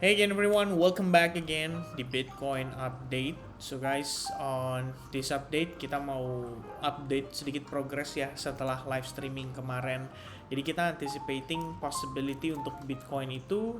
Hey again everyone, welcome back again di Bitcoin update. So guys, on this update kita mau update sedikit progress ya setelah live streaming kemarin. Jadi kita anticipating possibility untuk Bitcoin itu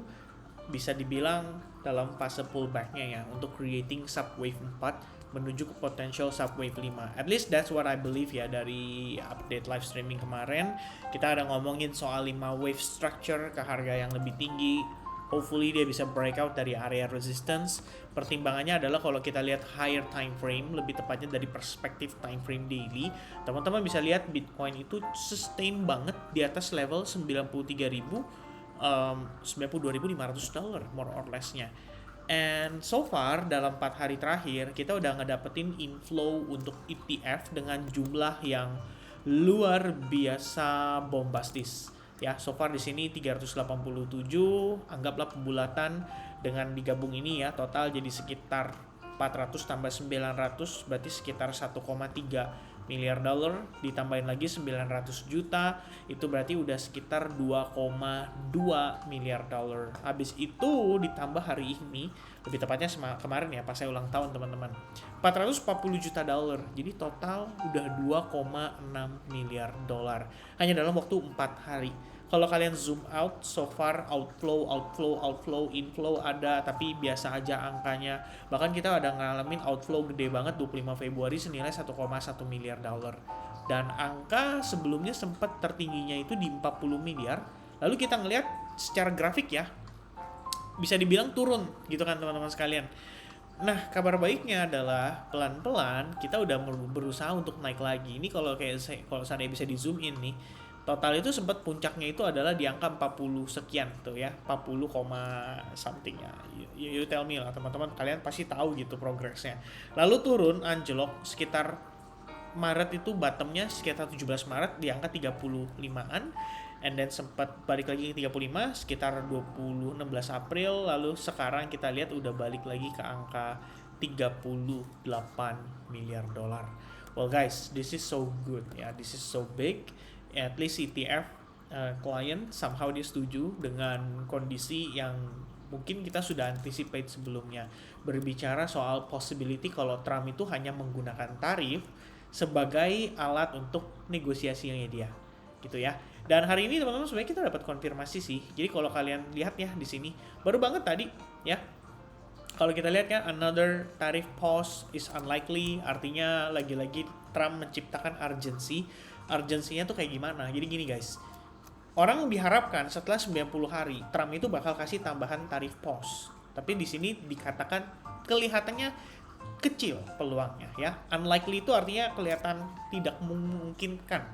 bisa dibilang dalam fase pullbacknya ya untuk creating subwave 4 menuju ke potential subwave 5. At least that's what I believe ya dari update live streaming kemarin. Kita ada ngomongin soal 5 wave structure ke harga yang lebih tinggi. Hopefully dia bisa breakout dari area resistance. Pertimbangannya adalah kalau kita lihat higher time frame, lebih tepatnya dari perspektif time frame daily, teman-teman bisa lihat Bitcoin itu sustain banget di atas level 93.000 $92.500 more or less-nya. And so far dalam 4 hari terakhir kita udah ngedapetin inflow untuk ETF dengan jumlah yang luar biasa bombastis. Ya, so far di sini 387, anggaplah pembulatan dengan digabung ini ya, total jadi sekitar 400 tambah 900 berarti sekitar 1,3 miliar dolar, ditambahin lagi 900 juta, itu berarti udah sekitar 2,2 miliar dolar. Habis itu ditambah hari ini, lebih tepatnya kemarin ya pas saya ulang tahun teman-teman, 440 juta dolar. Jadi total udah 2,6 miliar dolar hanya dalam waktu 4 hari. Kalau kalian zoom out, so far outflow, inflow ada, tapi biasa aja angkanya. Bahkan kita ada ngalamin outflow gede banget 25 Februari senilai 1,1 miliar dolar. Dan angka sebelumnya sempat tertingginya itu di 40 miliar. Lalu kita ngelihat secara grafik ya, bisa dibilang turun gitu kan teman-teman sekalian. Nah, kabar baiknya adalah pelan-pelan kita udah berusaha untuk naik lagi. Ini kalau seandainya bisa di zoom in nih, total itu sempat puncaknya itu adalah di angka 40 sekian tuh ya, 40, something ya. You tell me lah teman-teman, kalian pasti tahu gitu progresnya. Lalu turun anjlok sekitar Maret, itu bottomnya sekitar 17 Maret di angka 35-an, and then sempat balik lagi ke 35 sekitar 16 April, lalu sekarang kita lihat udah balik lagi ke angka 38 miliar dolar. Well guys, this is so good ya, this is so big. At least ETF client somehow dia setuju dengan kondisi yang mungkin kita sudah anticipate sebelumnya. Berbicara soal possibility kalau Trump itu hanya menggunakan tarif sebagai alat untuk negosiasinya dia, gitu ya. Dan hari ini teman-teman sebenarnya kita dapat konfirmasi sih. Jadi kalau kalian lihat ya di sini baru banget tadi ya, kalau kita lihat kan another tariff pause is unlikely, artinya lagi-lagi Trump menciptakan urgency. Urgensinya tuh kayak gimana? Jadi gini guys, orang diharapkan setelah 90 hari Trump itu bakal kasih tambahan tarif pause. Tapi di sini dikatakan kelihatannya kecil peluangnya ya. Unlikely itu artinya kelihatan tidak memungkinkan.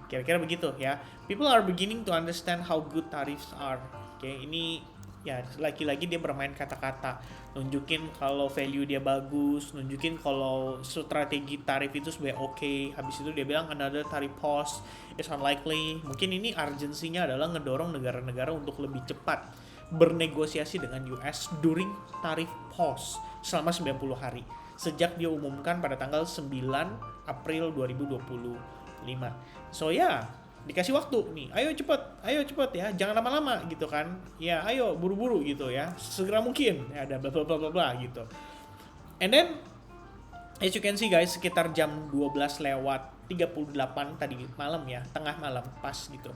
Kira-kira begitu ya. People are beginning to understand how good tariffs are. Oke, ini ya lagi-lagi dia bermain kata-kata, nunjukin kalau value dia bagus, nunjukin kalau strategi tarif itu sebenarnya oke. Habis itu dia bilang another tariff pause is unlikely. Mungkin ini urgensinya adalah ngedorong negara-negara untuk lebih cepat bernegosiasi dengan US during tarif pause selama 90 hari sejak dia umumkan pada tanggal 9 April 2025. So ya, dikasih waktu nih, ayo cepet ya, jangan lama-lama gitu kan ya, ayo buru-buru gitu ya, segera mungkin ya, ada bla bla bla bla bla gitu. And then as you can see guys, sekitar jam 12 lewat 38 tadi malam ya, tengah malam pas gitu,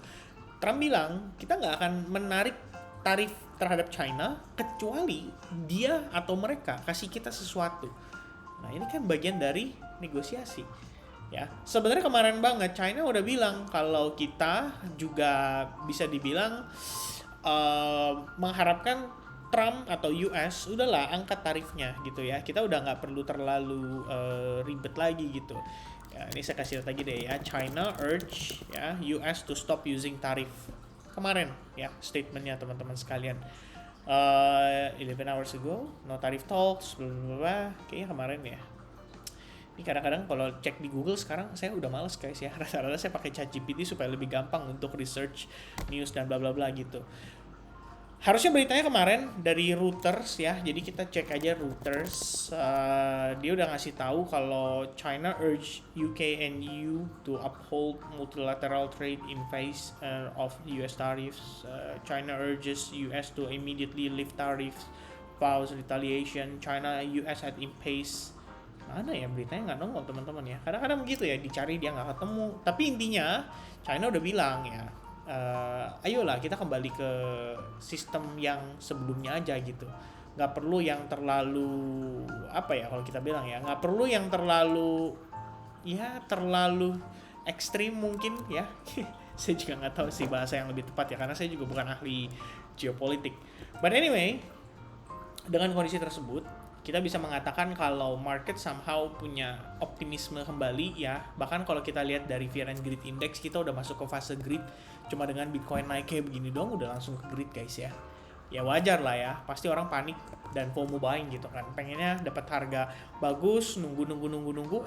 Trump bilang kita nggak akan menarik tarif terhadap China kecuali dia atau mereka kasih kita sesuatu. Nah ini kan bagian dari negosiasi ya. Sebenarnya kemarin banget China udah bilang kalau kita juga bisa dibilang mengharapkan Trump atau US udahlah angkat tarifnya gitu ya. Kita udah nggak perlu terlalu ribet lagi gitu. Ya, ini saya kasih lihat lagi deh ya. China urge ya US to stop using tarif. Kemarin ya statementnya teman-teman sekalian. 11 hours ago, no tarif talks, bla bla bla. Kayaknya kemarin ya. Ini kadang-kadang kalau cek di Google sekarang saya udah males guys ya. Rata-rata saya pakai ChatGPT supaya lebih gampang untuk research news dan bla bla bla gitu. Harusnya beritanya kemarin dari Reuters ya, jadi kita cek aja Reuters. Dia udah ngasih tahu kalau China urge UK and EU to uphold multilateral trade in face of US tariffs. China urges US to immediately lift tariffs, pause retaliation. China US at impasse. Mana ya beritanya, nggak nongol teman-teman ya. Kadang-kadang begitu ya, dicari dia nggak ketemu. Tapi intinya China udah bilang ya, ayolah kita kembali ke sistem yang sebelumnya aja gitu, nggak perlu yang terlalu apa ya, kalau kita bilang ya nggak perlu yang terlalu ekstrim mungkin ya. Saya juga nggak tahu sih bahasa yang lebih tepat ya, karena saya juga bukan ahli geopolitik, but anyway, dengan kondisi tersebut kita bisa mengatakan kalau market somehow punya optimisme kembali ya. Bahkan kalau kita lihat dari Fear and Greed Index, kita udah masuk ke fase greed. Cuma dengan Bitcoin naik kayak begini dong udah langsung ke greed guys ya. Ya wajar lah ya, pasti orang panik dan FOMO buying gitu kan. Pengennya dapat harga bagus, nunggu,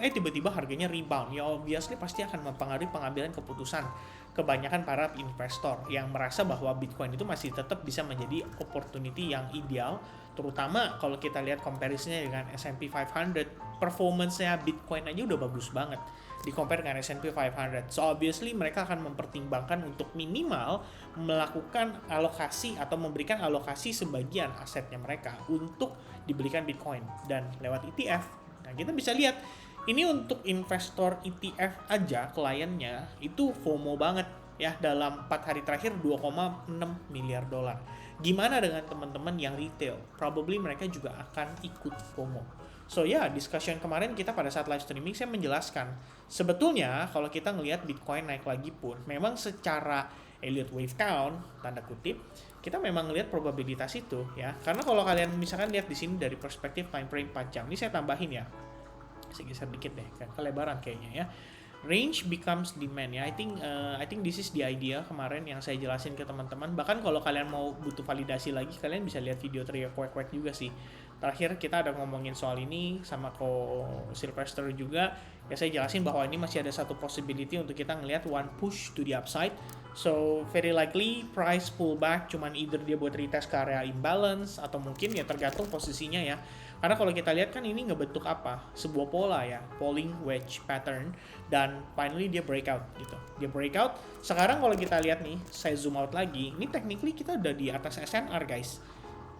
tiba-tiba harganya rebound. Ya obviously pasti akan mempengaruhi pengambilan keputusan kebanyakan para investor yang merasa bahwa Bitcoin itu masih tetap bisa menjadi opportunity yang ideal, terutama kalau kita lihat comparisonnya dengan S&P 500. Performance-nya Bitcoin aja udah bagus banget di compare dengan S&P 500. So obviously mereka akan mempertimbangkan untuk minimal melakukan alokasi atau memberikan alokasi sebagian asetnya mereka untuk dibelikan Bitcoin dan lewat ETF. Nah, kita bisa lihat ini untuk investor ETF aja kliennya itu FOMO banget ya, dalam 4 hari terakhir 2,6 miliar dolar. Gimana dengan teman-teman yang retail? Probably mereka juga akan ikut FOMO. So ya, discussion kemarin kita pada saat live streaming saya menjelaskan, sebetulnya kalau kita ngelihat Bitcoin naik lagi pun, memang secara Elliott Wave Count, tanda kutip, kita memang ngelihat probabilitas itu ya. Karena kalau kalian misalkan lihat di sini dari perspektif time frame 4 jam, ini saya tambahin ya. Saya geser dikit deh, kan kelebaran kayaknya ya. Range becomes demand ya. I think this is the idea kemarin yang saya jelasin ke teman-teman. Bahkan kalau kalian mau butuh validasi lagi, kalian bisa lihat video trio kwek juga sih. Terakhir kita ada ngomongin soal ini sama Ko Sylvester juga. Ya saya jelasin bahwa ini masih ada satu possibility untuk kita ngelihat one push to the upside. So very likely price pullback, cuman either dia buat retest ke area imbalance atau mungkin ya tergantung posisinya ya. Karena kalau kita lihat kan ini ngebentuk apa? Sebuah pola ya, falling wedge pattern, dan finally dia breakout gitu. Dia breakout. Sekarang kalau kita lihat nih, saya zoom out lagi, ini technically kita udah di atas SNR guys.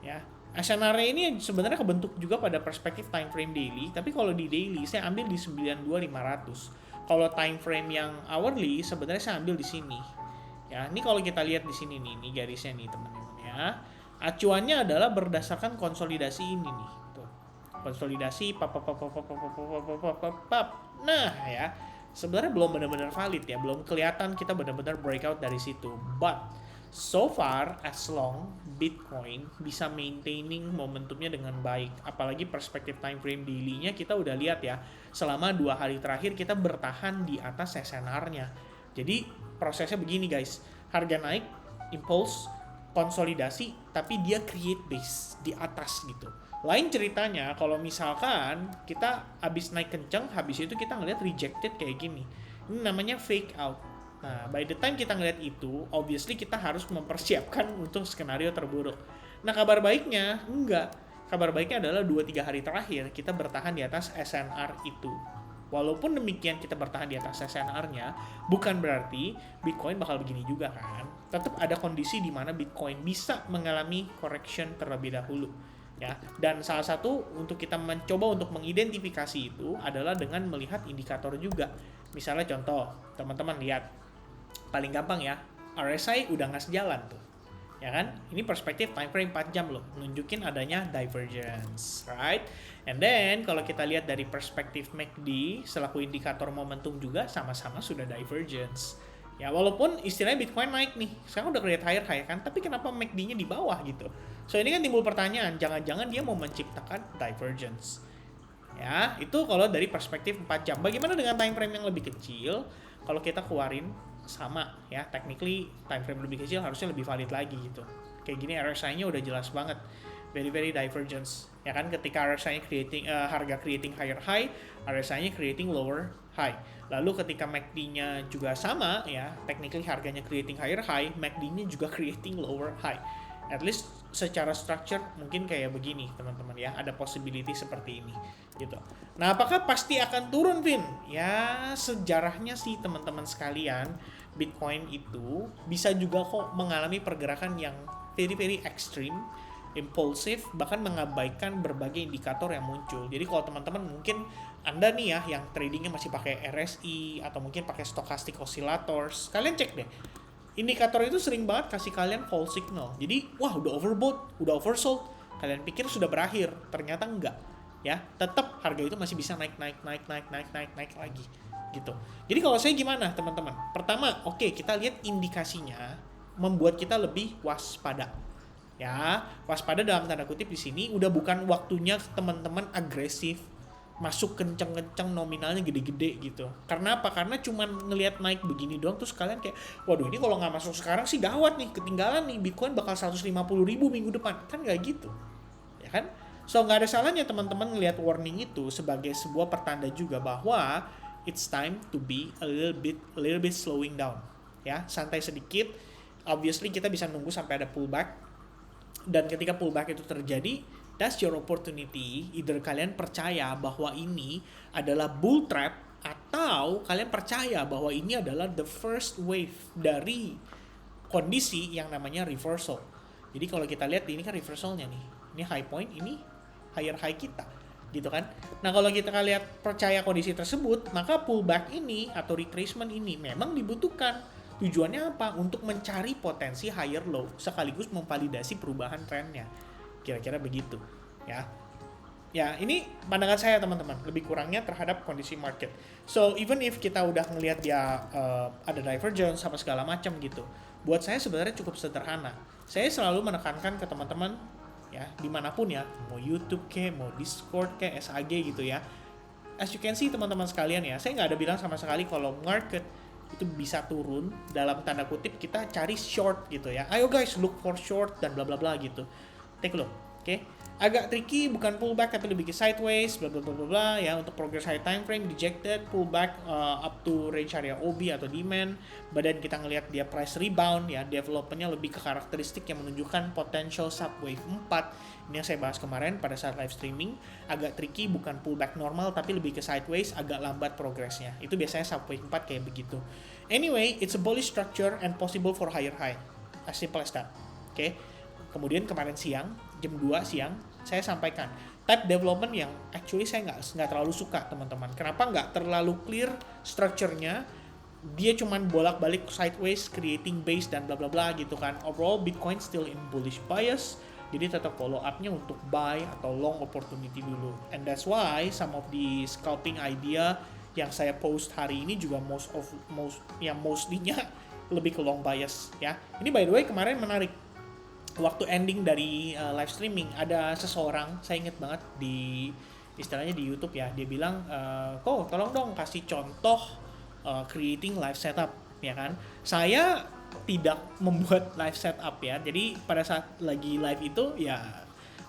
Ya. SNR ini sebenarnya kebentuk juga pada perspektif time frame daily, tapi kalau di daily saya ambil di 92.500. Kalau time frame yang hourly sebenarnya saya ambil di sini. Ya, ini kalau kita lihat di sini nih garisnya nih teman-teman ya. Acuannya adalah berdasarkan konsolidasi ini nih. Konsolidasi nah ya, sebenarnya belum benar-benar valid ya, belum kelihatan kita benar-benar breakout dari situ, but so far as long Bitcoin bisa maintaining momentumnya dengan baik, apalagi perspektif time frame daily-nya kita udah lihat ya, selama 2 hari terakhir kita bertahan di atas SNR-nya. Jadi prosesnya begini guys, harga naik, impulse, konsolidasi, tapi dia create base di atas gitu. Lain ceritanya kalau misalkan kita habis naik kencang, habis itu kita ngeliat rejected kayak gini. Ini namanya fake out. Nah, by the time kita ngeliat itu, obviously kita harus mempersiapkan untuk skenario terburuk. Nah, kabar baiknya, enggak. Kabar baiknya adalah 2-3 hari terakhir kita bertahan di atas SNR itu. Walaupun demikian kita bertahan di atas SNR-nya, bukan berarti Bitcoin bakal begini juga kan. Tetap ada kondisi di mana Bitcoin bisa mengalami correction terlebih dahulu. Ya, dan salah satu untuk kita mencoba untuk mengidentifikasi itu adalah dengan melihat indikator juga. Misalnya contoh, teman-teman lihat, paling gampang ya, RSI udah nggak sejalan tuh. Ya kan? Ini perspektif time frame 4 jam loh, nunjukin adanya divergence, right? And then kalau kita lihat dari perspektif MACD selaku indikator momentum juga sama-sama sudah divergence. Ya walaupun istilahnya Bitcoin naik nih, sekarang udah create higher high kan, tapi kenapa MACD-nya di bawah gitu? So ini kan timbul pertanyaan, jangan-jangan dia mau menciptakan divergence. Ya, itu kalau dari perspektif 4 jam. Bagaimana dengan time frame yang lebih kecil? Kalau kita keluarin sama ya, technically time frame lebih kecil harusnya lebih valid lagi gitu. Kayak gini RSI-nya udah jelas banget. Very divergence. Ya kan ketika RSI-nya harga creating higher high, RSI-nya creating lower high. Lalu ketika MACD-nya juga sama ya, technically harganya creating higher high, MACD-nya juga creating lower high. At least secara structure mungkin kayak begini teman-teman ya, ada possibility seperti ini gitu. Nah, apakah pasti akan turun, Vin? Ya, sejarahnya sih teman-teman sekalian, Bitcoin itu bisa juga kok mengalami pergerakan yang very very extreme, impulsif, bahkan mengabaikan berbagai indikator yang muncul. Jadi kalau teman-teman mungkin Anda nih ya yang tradingnya masih pakai RSI atau mungkin pakai stochastic oscillators, kalian cek deh. Indikator itu sering banget kasih kalian false signal. Jadi, wah udah overbought, udah oversold. Kalian pikir sudah berakhir, ternyata enggak. Ya, tetap harga itu masih bisa naik lagi gitu. Jadi kalau saya gimana teman-teman? Pertama, oke, kita lihat indikasinya membuat kita lebih waspada. Ya, waspada dalam tanda kutip di sini udah bukan waktunya teman-teman agresif masuk kenceng-kenceng, nominalnya gede-gede gitu. Karena apa? Karena cuman ngelihat naik begini doang terus kalian kayak, waduh ini kalau nggak masuk sekarang sih gawat nih, ketinggalan nih, Bitcoin bakal 150.000 minggu depan. Kan nggak gitu, ya kan? So nggak ada salahnya teman-teman ngelihat warning itu sebagai sebuah pertanda juga bahwa it's time to be a little bit slowing down. Ya, santai sedikit. Obviously kita bisa nunggu sampai ada pullback, dan ketika pullback itu terjadi, that's your opportunity. Either kalian percaya bahwa ini adalah bull trap, atau kalian percaya bahwa ini adalah the first wave dari kondisi yang namanya reversal. Jadi kalau kita lihat ini kan reversalnya nih, ini high point, ini higher high kita, gitu kan. Nah kalau kita lihat percaya kondisi tersebut, maka pullback ini atau retracement ini memang dibutuhkan. Tujuannya apa? Untuk mencari potensi higher low sekaligus memvalidasi perubahan trennya. Kira-kira begitu, ya. Ya, ini pandangan saya teman-teman, lebih kurangnya terhadap kondisi market. So, even if kita udah ngelihat dia ada divergence sama segala macam gitu, buat saya sebenarnya cukup sederhana. Saya selalu menekankan ke teman-teman, ya, dimanapun ya, mau YouTube kayak, mau Discord kayak, SAG gitu ya. As you can see teman-teman sekalian ya, saya nggak ada bilang sama sekali kalau market itu bisa turun, dalam tanda kutip kita cari short gitu ya. Ayo guys, look for short dan bla bla bla gitu. Take a look, oke? Agak tricky, bukan pullback tapi lebih ke sideways, bla bla bla bla ya. Untuk progress high time frame dejected, pullback up to range area OB atau demand. Badan kita ngelihat dia price rebound ya, developmentnya lebih ke karakteristik yang menunjukkan potential subwave 4. Ini yang saya bahas kemarin pada saat live streaming. Agak tricky, bukan pullback normal tapi lebih ke sideways, agak lambat progresnya. Itu biasanya subwave 4 kayak begitu. Anyway, it's a bullish structure and possible for higher high. As simple as that. Oke. Kemudian kemarin siang, jam 2 siang, saya sampaikan type development yang actually saya nggak terlalu suka teman-teman. Kenapa nggak terlalu clear structure-nya? Dia cuman bolak-balik sideways, creating base dan bla bla bla gitu kan. Overall Bitcoin still in bullish bias. Jadi tetap follow up-nya untuk buy atau long opportunity dulu. And that's why some of the scalping idea yang saya post hari ini juga mostly-nya lebih ke long bias ya. Ini by the way kemarin menarik. Waktu ending dari live streaming ada seseorang, saya inget banget di istilahnya di YouTube ya, dia bilang kok tolong dong kasih contoh creating live setup ya kan. Saya tidak membuat live setup ya, jadi pada saat lagi live itu ya,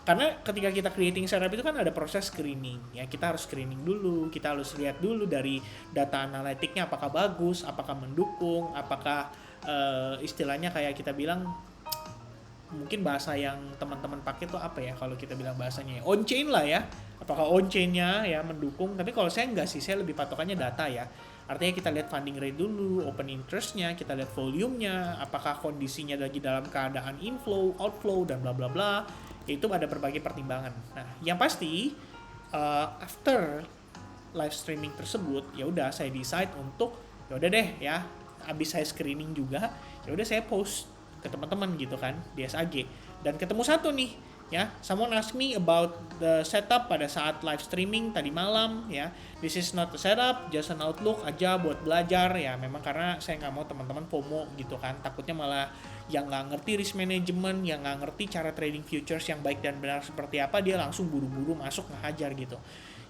karena ketika kita creating setup itu kan ada proses screening ya, kita harus screening dulu, kita harus lihat dulu dari data analitiknya apakah bagus, apakah mendukung, apakah istilahnya kayak kita bilang, mungkin bahasa yang teman-teman pakai tuh apa ya kalau kita bilang bahasanya ya, on chain lah ya, apakah on chainnya ya mendukung. Tapi kalau saya enggak sih, saya lebih patokannya data ya, artinya kita lihat funding rate dulu, open interestnya, kita lihat volumenya, apakah kondisinya lagi dalam keadaan inflow, outflow dan bla bla bla. Itu ada berbagai pertimbangan. Nah yang pasti after live streaming tersebut ya udah saya decide untuk ya udah deh ya, abis saya screening juga ya udah saya post ke teman-teman gitu kan di SAG, dan ketemu satu nih ya, someone ask me about the setup pada saat live streaming tadi malam ya. This is not a setup, just an outlook aja buat belajar ya, memang karena saya nggak mau teman-teman FOMO gitu kan, takutnya malah yang nggak ngerti risk management, yang nggak ngerti cara trading futures yang baik dan benar seperti apa, dia langsung buru-buru masuk ngehajar gitu.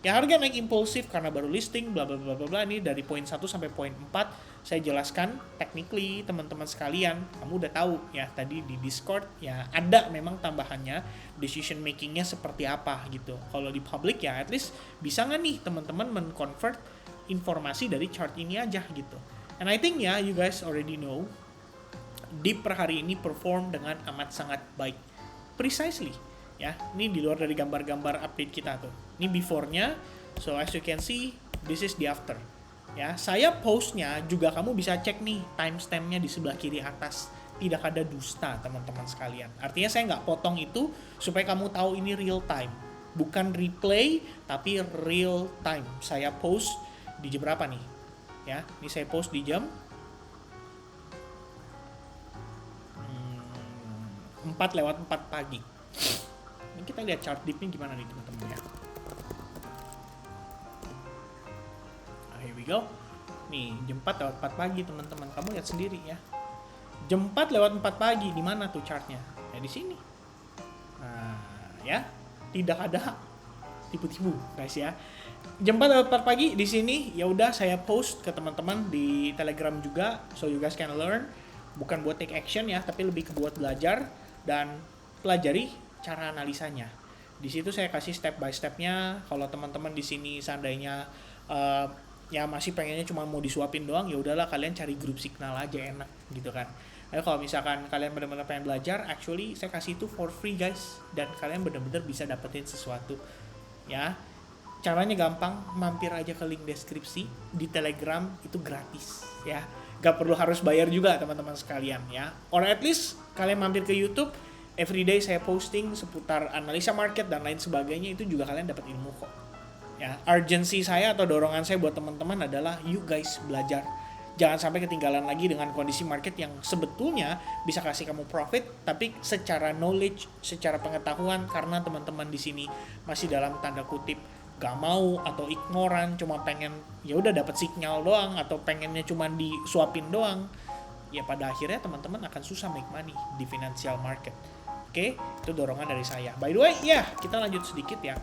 Ya harga naik impulsif karena baru listing bla bla bla bla bla. Ini dari poin 1 sampai poin 4 saya jelaskan technically, teman-teman sekalian kamu udah tahu ya tadi di Discord ya, ada memang tambahannya decision makingnya seperti apa gitu. Kalau di public ya at least bisa nggak nih teman-teman men-convert informasi dari chart ini aja gitu. And I think ya you guys already know dip per hari ini perform dengan amat sangat baik. Precisely, ya. Ini di luar dari gambar-gambar update kita tuh. Ini before-nya, so as you can see, this is the after. Ya, saya postnya juga kamu bisa cek nih timestamp-nya di sebelah kiri atas. Tidak ada dusta, teman-teman sekalian. Artinya saya nggak potong itu supaya kamu tahu ini real time. Bukan replay, tapi real time. Saya post di jam berapa nih? Ya, ini saya post di jam 4:04 pagi. Ini kita lihat chart dip-nya gimana nih teman-teman ya. Nah, here we go. Nih, jam 4:04 pagi teman-teman. Kamu lihat sendiri ya. Jam 4:04 pagi, di mana tuh chartnya? Ya di sini. Nah, ya. Tidak ada tipu-tipu, guys ya. Jam 4:04 pagi di sini, ya udah saya post ke teman-teman di Telegram juga, so you guys can learn. Bukan buat take action ya, tapi lebih ke buat belajar dan pelajari cara analisanya. Di situ saya kasih step by stepnya. Kalau teman-teman di sini seandainya ya masih pengennya cuma mau disuapin doang, ya udahlah kalian cari grup signal aja, enak gitu kan. Kalau misalkan kalian benar-benar pengen belajar, actually saya kasih itu for free guys, dan kalian benar-benar bisa dapetin sesuatu ya. Caranya gampang, mampir aja ke link deskripsi di Telegram, itu gratis ya. Gak perlu harus bayar juga teman-teman sekalian ya. Or at least kalian mampir ke YouTube, everyday saya posting seputar analisa market dan lain sebagainya, itu juga kalian dapat ilmu kok. Ya, urgency saya atau dorongan saya buat teman-teman adalah you guys belajar. Jangan sampai ketinggalan lagi dengan kondisi market yang sebetulnya bisa kasih kamu profit, tapi secara knowledge, secara pengetahuan, karena teman-teman di sini masih dalam tanda kutip gak mau atau ignoran, cuma pengen ya udah dapat sinyal doang atau pengennya cuma disuapin doang, ya pada akhirnya teman-teman akan susah make money di financial market. Oke, itu dorongan dari saya. By the way, ya kita lanjut sedikit ya.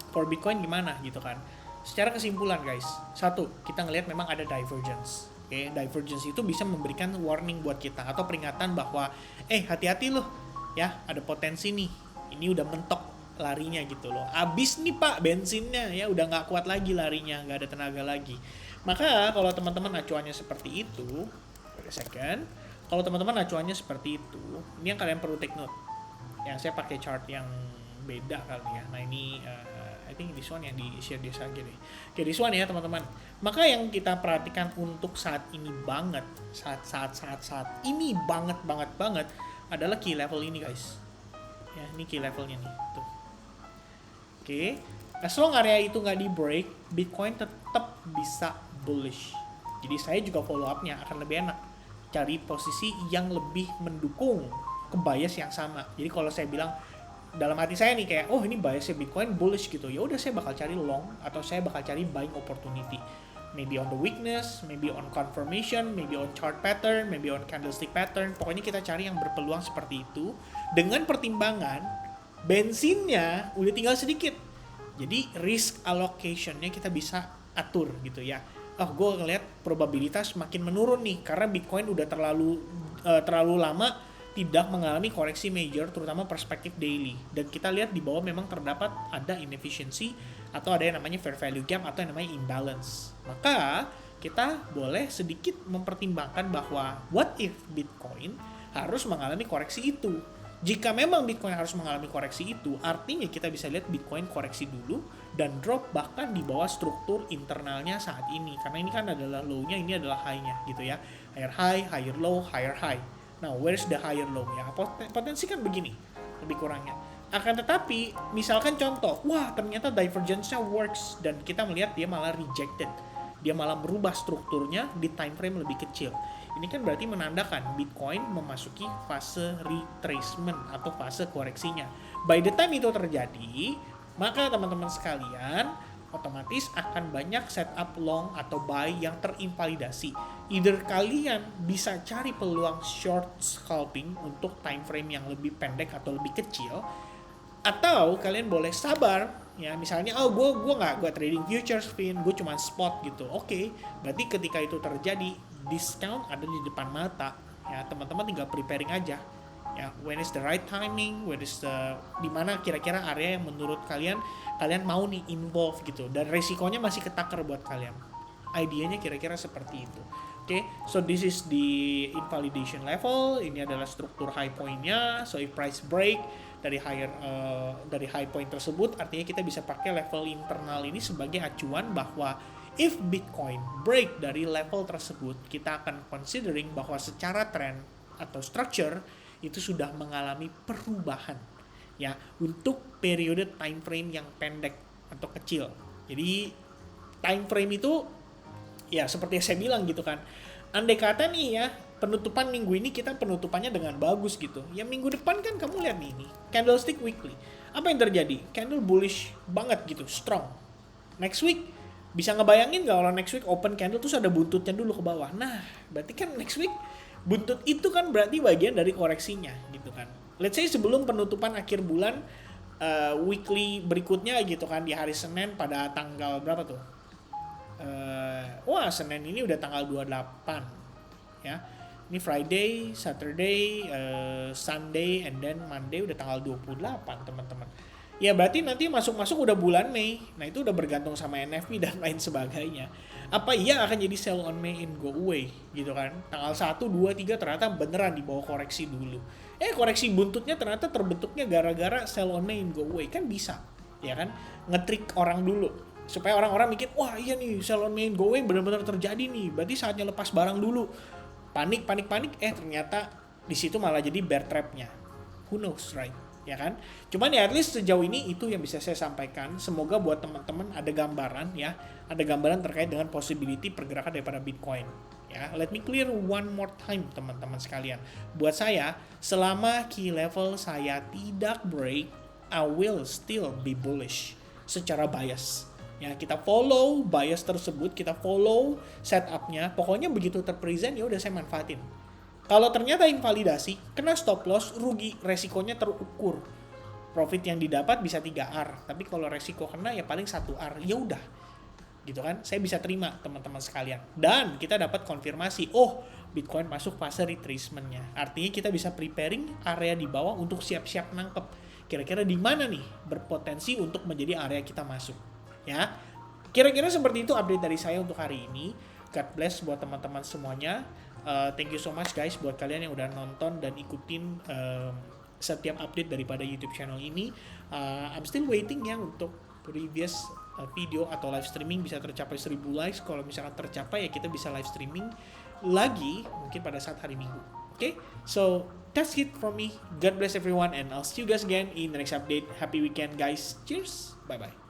For Bitcoin gimana gitu kan. Secara kesimpulan guys, satu, kita ngelihat memang ada divergence. Oke, divergence itu bisa memberikan warning buat kita atau peringatan bahwa hati-hati loh ya, ada potensi nih. Ini udah mentok larinya gitu loh. Abis nih pak bensinnya ya, udah nggak kuat lagi larinya, nggak ada tenaga lagi. Maka kalau teman-teman acuannya seperti itu, wait a second. Kalau teman-teman acuannya seperti itu, ini yang kalian perlu take note. Yang saya pakai chart yang beda kali ya. Nah ini I think this one yang di share dia saja deh. Oke, this one ya teman-teman. Maka yang kita perhatikan untuk saat ini banget, saat ini banget adalah key level ini guys. Ya, ini key levelnya nih. Tuh. Oke, as long area itu nggak di break, Bitcoin tetap bisa bullish. Jadi saya juga follow up-nya akan lebih enak. Cari posisi yang lebih mendukung ke bias yang sama. Jadi kalau saya bilang dalam hati saya nih kayak, oh ini biasnya Bitcoin bullish gitu, ya udah saya bakal cari long atau saya bakal cari buying opportunity. Maybe on the weakness, maybe on confirmation, maybe on chart pattern, maybe on candlestick pattern. Pokoknya kita cari yang berpeluang seperti itu dengan pertimbangan bensinnya udah tinggal sedikit. Jadi risk allocation-nya kita bisa atur gitu ya. Oh, gue ngeliat probabilitas makin menurun nih karena Bitcoin udah terlalu lama tidak mengalami koreksi major, terutama perspektif daily. Dan kita lihat di bawah memang terdapat ada inefficiency atau ada yang namanya fair value gap atau yang namanya imbalance. Maka kita boleh sedikit mempertimbangkan bahwa what if Bitcoin harus mengalami koreksi itu. Jika memang Bitcoin harus mengalami koreksi itu, artinya kita bisa lihat Bitcoin koreksi dulu dan drop bahkan di bawah struktur internalnya saat ini. Karena ini kan adalah low-nya, ini adalah high-nya gitu ya. Higher high, higher low, higher high. Nah, where's the higher low ya? Potensi kan begini, lebih kurangnya. Akan tetapi, misalkan contoh, wah ternyata divergence-nya works dan kita melihat dia malah rejected. Dia malah merubah strukturnya di time frame lebih kecil. Ini kan berarti menandakan Bitcoin memasuki fase retracement atau fase koreksinya. By the time itu terjadi, maka teman-teman sekalian otomatis akan banyak setup long atau buy yang terinvalidasi. Either kalian bisa cari peluang short scalping untuk time frame yang lebih pendek atau lebih kecil, atau kalian boleh sabar ya, misalnya gue trading futures Vin, gue cuma spot gitu. Oke, berarti ketika itu terjadi discount ada di depan mata ya, teman-teman tinggal preparing aja ya, when is the right timing, when is dimana kira-kira area yang menurut kalian mau nih involve gitu dan resikonya masih ketakar buat kalian. Idenya kira-kira seperti itu. Oke, so this is the invalidation level. Ini adalah struktur high point-nya. So if price break dari dari high point tersebut, artinya kita bisa pakai level internal ini sebagai acuan bahwa if Bitcoin break dari level tersebut, kita akan considering bahwa secara trend atau structure itu sudah mengalami perubahan ya untuk periode time frame yang pendek atau kecil. Jadi time frame itu ya seperti yang saya bilang gitu kan, andai kata nih ya penutupan minggu ini kita penutupannya dengan bagus gitu ya, minggu depan kan kamu lihat nih ini candlestick weekly, apa yang terjadi? Candle bullish banget gitu, strong. Next week bisa ngebayangin gak kalau next week open candle terus ada buntutnya dulu ke bawah? Nah berarti kan next week buntut itu kan berarti bagian dari koreksinya gitu kan. Let's say sebelum penutupan akhir bulan weekly berikutnya gitu kan, di hari Senin pada tanggal berapa tuh? Senin ini udah tanggal 28 ya. Ini Friday, Saturday, Sunday, and then Monday udah tanggal 28 teman-teman. Ya berarti nanti masuk-masuk udah bulan Mei. Nah itu udah bergantung sama NFP dan lain sebagainya. Apa iya akan jadi sell on May and go away gitu kan. Tanggal 1, 2, 3 ternyata beneran di bawah koreksi dulu. Koreksi buntutnya ternyata terbentuknya gara-gara sell on May and go away. Kan bisa ya kan. Ngetrik orang dulu supaya orang-orang mikir, wah iya nih sell on May and go away benar-benar terjadi nih. Berarti saatnya lepas barang dulu. Panik. Ternyata di situ malah jadi bear trap-nya. Who knows, right? Ya kan? Cuman ya at least sejauh ini itu yang bisa saya sampaikan. Semoga buat teman-teman ada gambaran ya, ada gambaran terkait dengan possibility pergerakan daripada Bitcoin. Ya, let me clear one more time teman-teman sekalian. Buat saya, selama key level saya tidak break, I will still be bullish secara bias. Ya, kita follow bias tersebut, kita follow setupnya. Pokoknya begitu terpresent ya udah saya manfaatin. Kalau ternyata invalidasi, kena stop loss, rugi, resikonya terukur. Profit yang didapat bisa 3R, tapi kalau resiko kena ya paling 1R. Ya udah. Gitu kan? Saya bisa terima teman-teman sekalian. Dan kita dapat konfirmasi, Bitcoin masuk fase retracement-nya. Artinya kita bisa preparing area di bawah untuk siap-siap nangkep. Kira-kira di mana nih berpotensi untuk menjadi area kita masuk. Ya. Kira-kira seperti itu update dari saya untuk hari ini. God bless buat teman-teman semuanya. Thank you so much guys buat kalian yang udah nonton dan ikutin setiap update daripada YouTube channel ini. I'm still waiting ya untuk previous video atau live streaming bisa tercapai 1000 likes. Kalau misalkan tercapai ya kita bisa live streaming lagi mungkin pada saat hari Minggu. Okay? So that's it from me. God bless everyone and I'll see you guys again in the next update. Happy weekend guys. Cheers. Bye bye.